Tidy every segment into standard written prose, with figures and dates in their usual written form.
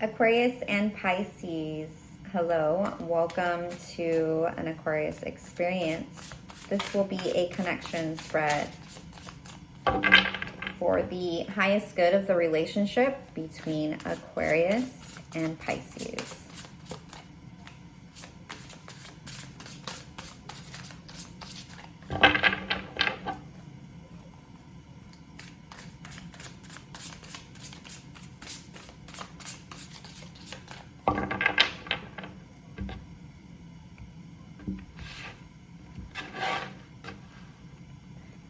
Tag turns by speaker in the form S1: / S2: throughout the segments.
S1: Aquarius and Pisces, hello. Welcome to an Aquarius experience. This will be a connection spread for the highest good of the relationship between Aquarius and Pisces.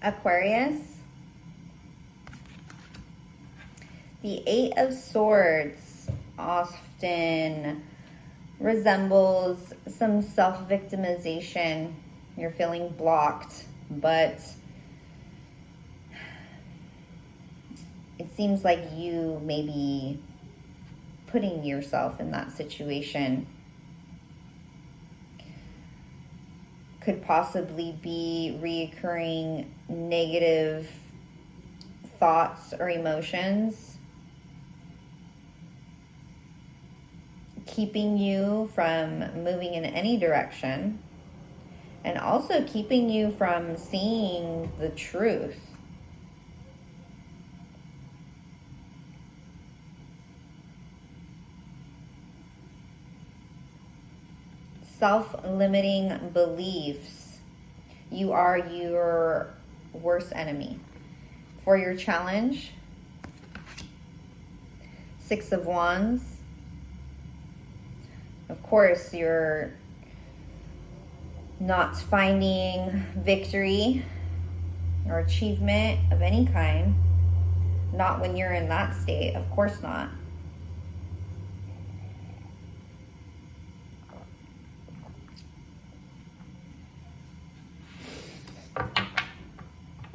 S1: Aquarius, the Eight of Swords often resembles some self-victimization. You're feeling blocked, but it seems like you may be putting yourself in that situation. Could possibly be reoccurring negative thoughts or emotions, keeping you from moving in any direction, and also keeping you from seeing the truth. Self-limiting beliefs. You are your worst enemy. For your challenge, Six of Wands. Of course, you're not finding victory or achievement of any kind. Not when you're in that state, of course not.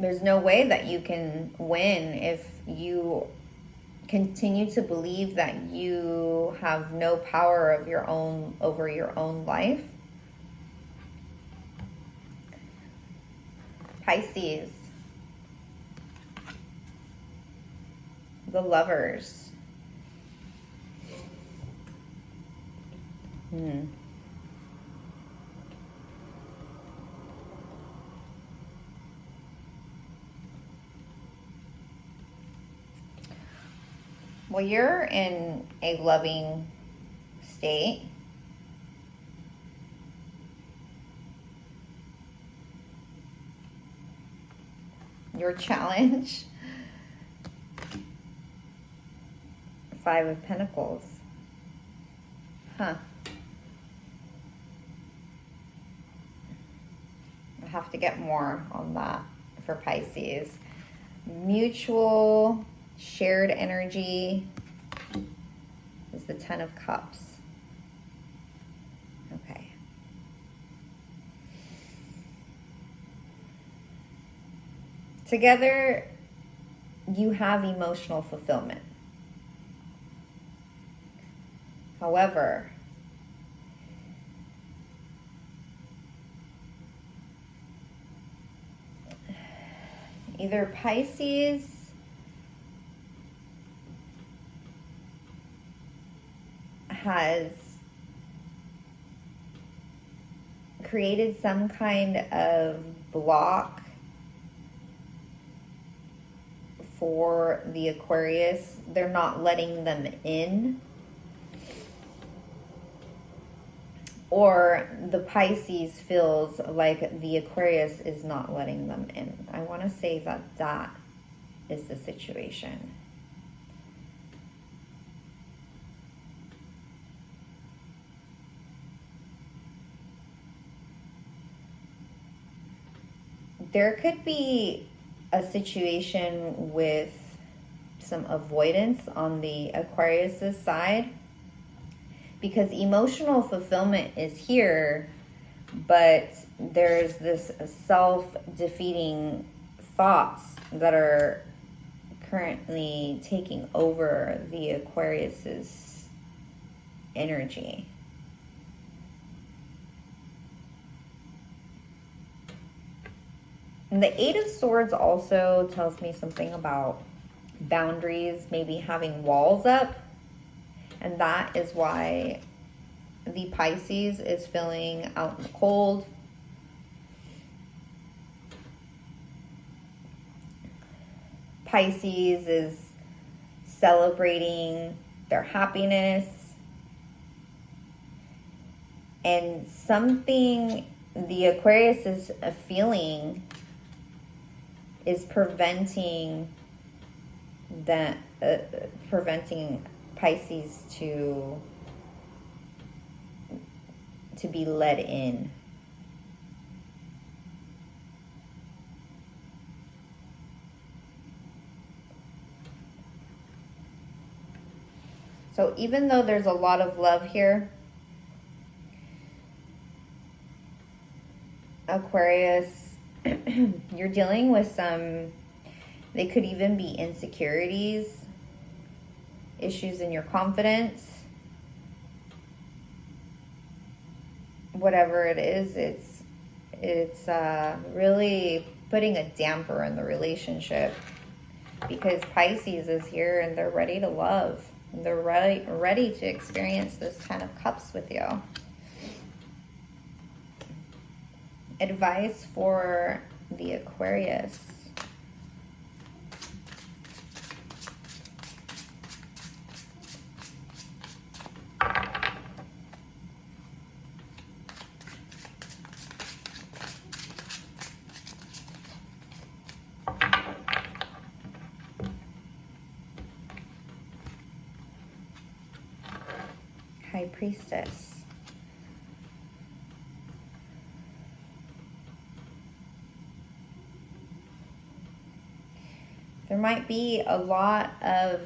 S1: There's no way that you can win if you continue to believe that you have no power of your own over your own life. Pisces, the Lovers. Well, you're in a loving state. Your challenge, Five of Pentacles. I have to get more on that for Pisces. Mutual shared energy is the Ten of Cups. Okay. Together, you have emotional fulfillment. However, either Pisces has created some kind of block for the Aquarius. They're not letting them in. Or the Pisces feels like the Aquarius is not letting them in. I want to say that that is the situation. There could be a situation with some avoidance on the Aquarius's side, because emotional fulfillment is here, but there's this self-defeating thoughts that are currently taking over the Aquarius's energy. And the Eight of Swords also tells me something about boundaries, maybe having walls up. And that is why the Pisces is feeling out in the cold. Pisces is celebrating their happiness. And something the Aquarius is feeling is preventing preventing Pisces to be let in. So even though there's a lot of love here, Aquarius, you're dealing with some, they could even be insecurities, issues in your confidence. Whatever it is, it's really putting a damper in the relationship, because Pisces is here and they're ready to love. They're ready to experience this 10 of Cups with you. Advice for the Aquarius. High Priestess. There might be a lot of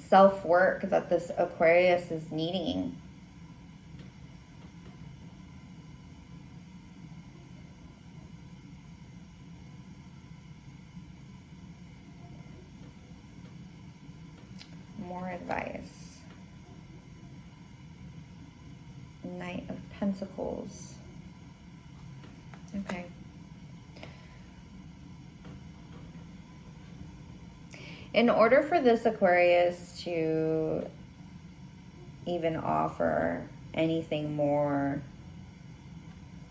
S1: self-work that this Aquarius is needing. More advice. Knight of Pentacles. Okay. In order for this Aquarius to even offer anything more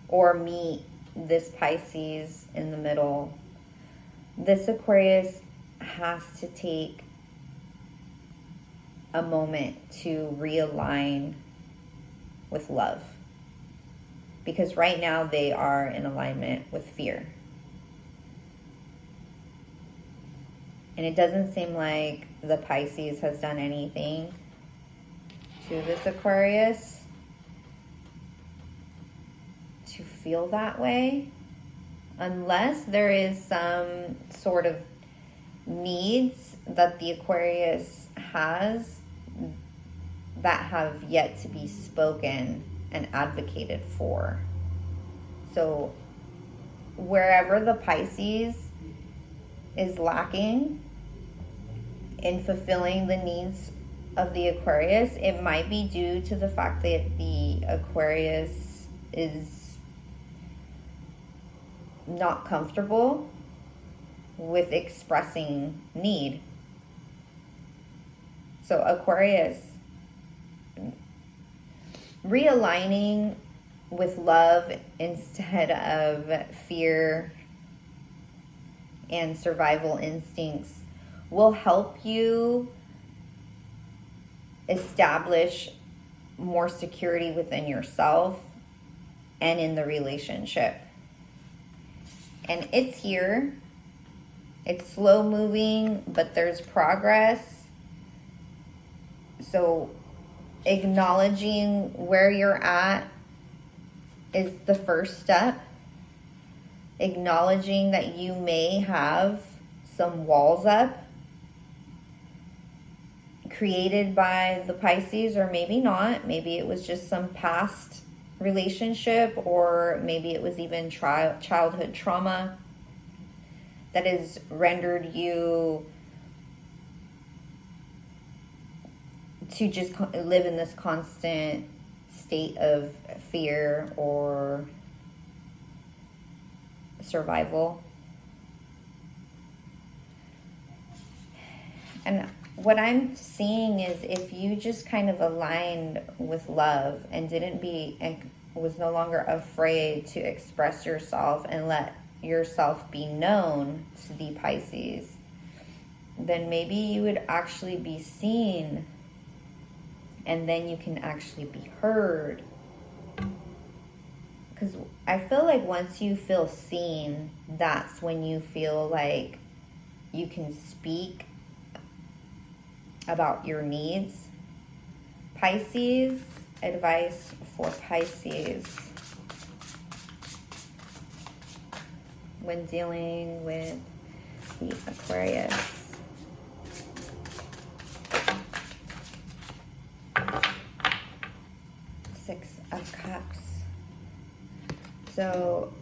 S1: or meet this Pisces in the middle, this Aquarius has to take a moment to realign with love. Because right now they are in alignment with fear. And it doesn't seem like the Pisces has done anything to this Aquarius to feel that way, unless there is some sort of needs that the Aquarius has that have yet to be spoken and advocated for. So wherever the Pisces is lacking in fulfilling the needs of the Aquarius, it might be due to the fact that the Aquarius is not comfortable with expressing need. So Aquarius, realigning with love instead of fear and survival instincts will help you establish more security within yourself and in the relationship. And it's here. It's slow moving, but there's progress. So acknowledging where you're at is the first step. Acknowledging that you may have some walls up created by the Pisces, or maybe not. Maybe it was just some past relationship, or maybe it was even childhood trauma that has rendered you to just live in this constant state of fear or survival. And what I'm seeing is if you just kind of aligned with love and was no longer afraid to express yourself and let yourself be known to the Pisces, then maybe you would actually be seen, and then you can actually be heard. Because I feel like once you feel seen, that's when you feel like you can speak about your needs. Pisces, advice for Pisces when dealing with the Aquarius. Six of Cups. So,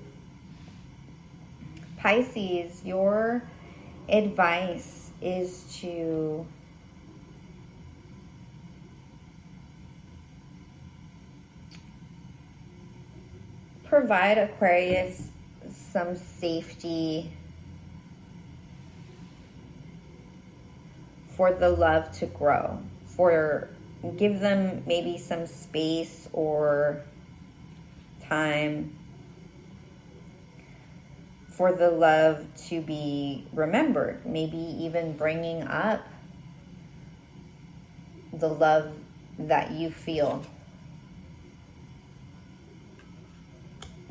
S1: Pisces, your advice is to provide Aquarius some safety for the love to grow, give them maybe some space or time for the love to be remembered, maybe even bringing up the love that you feel.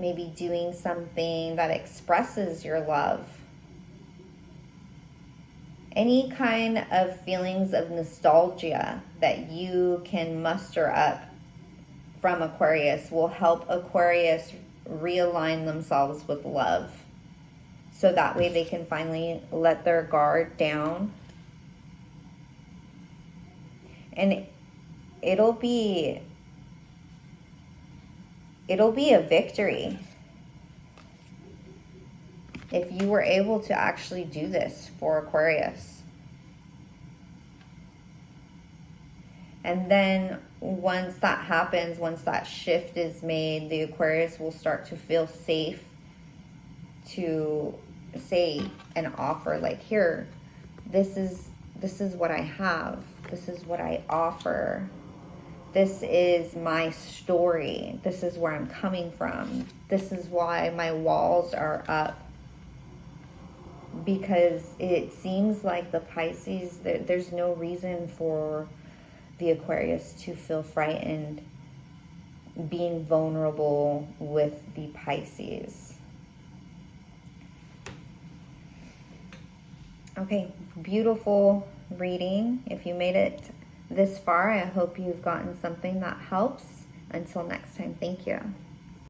S1: Maybe doing something that expresses your love. Any kind of feelings of nostalgia that you can muster up from Aquarius will help Aquarius realign themselves with love. So that way they can finally let their guard down. And it'll be a victory if you were able to actually do this for Aquarius. And then once that happens, once that shift is made, the Aquarius will start to feel safe to say and offer, like, here, this is what I have. This is what I offer. This is my story. This is where I'm coming from. This is why my walls are up. Because it seems like the Pisces, there's no reason for the Aquarius to feel frightened being vulnerable with the Pisces. Okay, beautiful reading. If you made it this far, I hope you've gotten something that helps. Until next time, thank you.